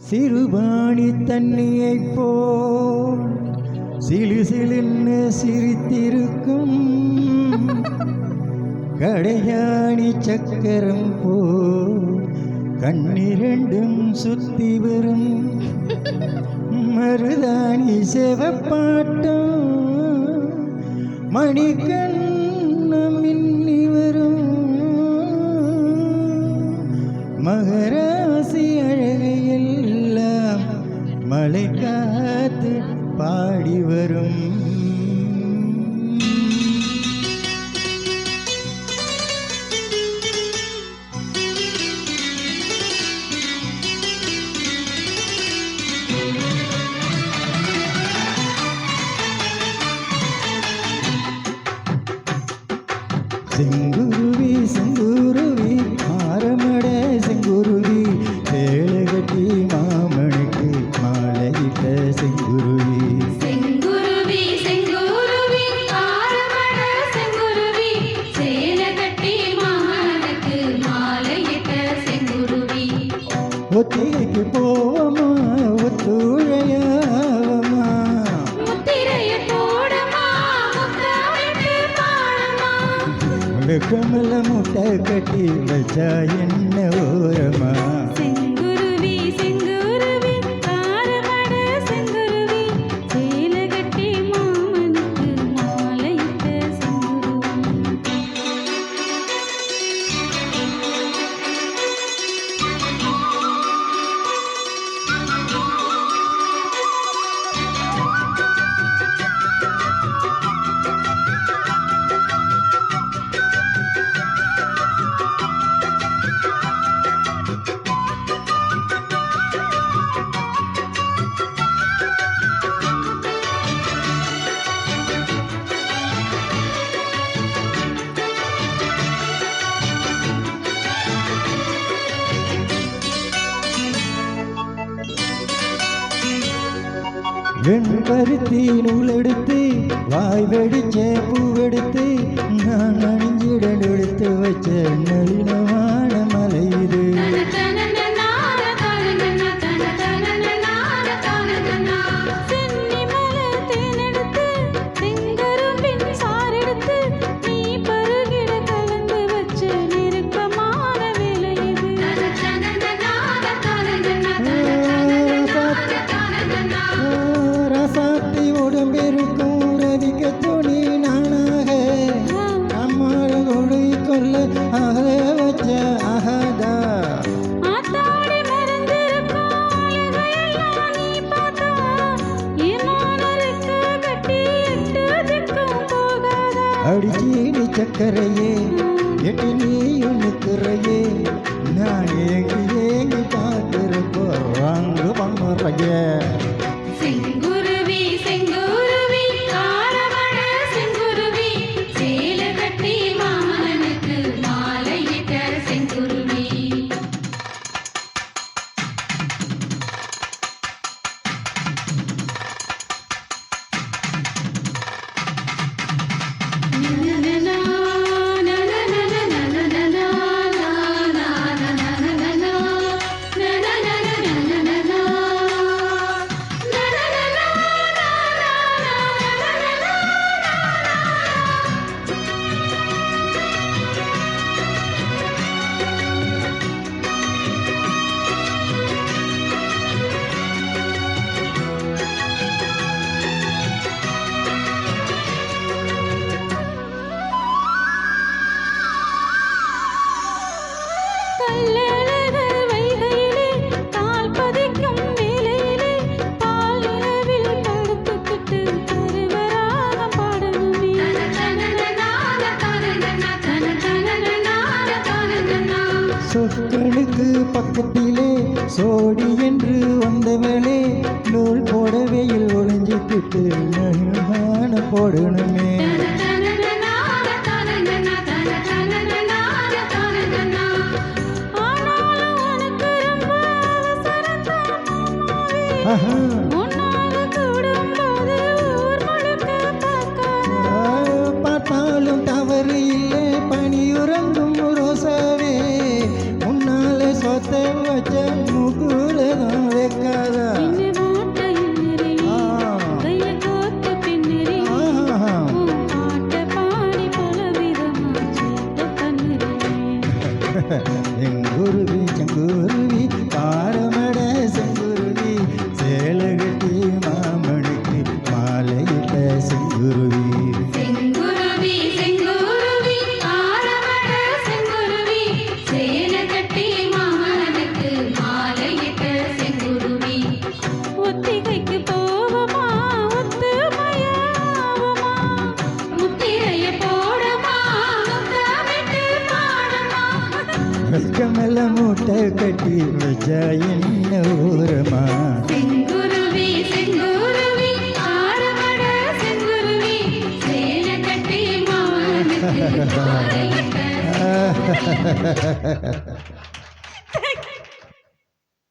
சிறுபாணி தண்ணியைப் போல் சிலு சிலுன்னு சிரித்திருக்கும் கடையாணி சக்கரம் போல் கண்ணிரண்டும் சுத்தி வரும் மருதாணி செவப்பாட்டம் மணிக்கண்ணம் மின்னி வரும் மகராசி அழகையெல்லாம் மழை காத்து பாடி வரும். செங்குருவி செங்குருவி ஆரமட செங்குருவி சேலை கட்டி மாமனுக்கு மாலையிட்ட செங்குருவி. செங்குருவி செங்குருவி ஆரமட செங்குருவி சேலை கட்டி மாமனுக்கு மாலையிட்ட செங்குருவி. ஒத்திகைக்கு போவமா ஒத்துழையாவமா முத்திரைய போடமா முத்தமிட்டு பாடமா கமல முட்டை கட்டி வச்சா என்ன ஓரமா. செங்குருவி செங்குருவி ஆரமட செங்குருவி சேலை கட்டி மாமனுக்கு மாலையிட்ட செங்குருவி. வெண்பருத்தி நூலெடுத்து வாய் வெடிச்ச பூவெடுத்து நான் அணிஞ்சிட எடுத்து வச்ச நளினமான மலை இது. ரசாத்தி உடம்பிருக்கும் ரதிக்க துணி நானாக அம்மாள் கொடி கொல்ல அக வச்ச அகதா. அடிச்சீடி சக்கரையே எட்டு நீயும் நிற்கிறையே நான் ஏங்கி ஏங்கி பார்க்கிறப்போ வாங்கு பண்ணுறைய. செங்குருவி செங்குருவி ஆரமட செங்குருவி சேலை கட்டி மாமனுக்கு மாலையிட்ட செங்குருவி. சொற்களுக்கு பக்கத்திலே சோடி என்று வந்தவளே நூல் போடவையில் ஒளிஞ்சிக்கிட்டு நகமான போடணுமே. பார்த்தாலும் தவறு இல்லை பனியுறங்கும் ரோசாவே முன்னாலே சொத்த வச்ச முகுலதான் வைக்க மூட்டை கட்டி வச்சா என்ன ஊரமா செங்குருவி செங்குருவி ஆரமட செங்குருவி சேலை கட்டி மாமனுக்கு மாலையிட்ட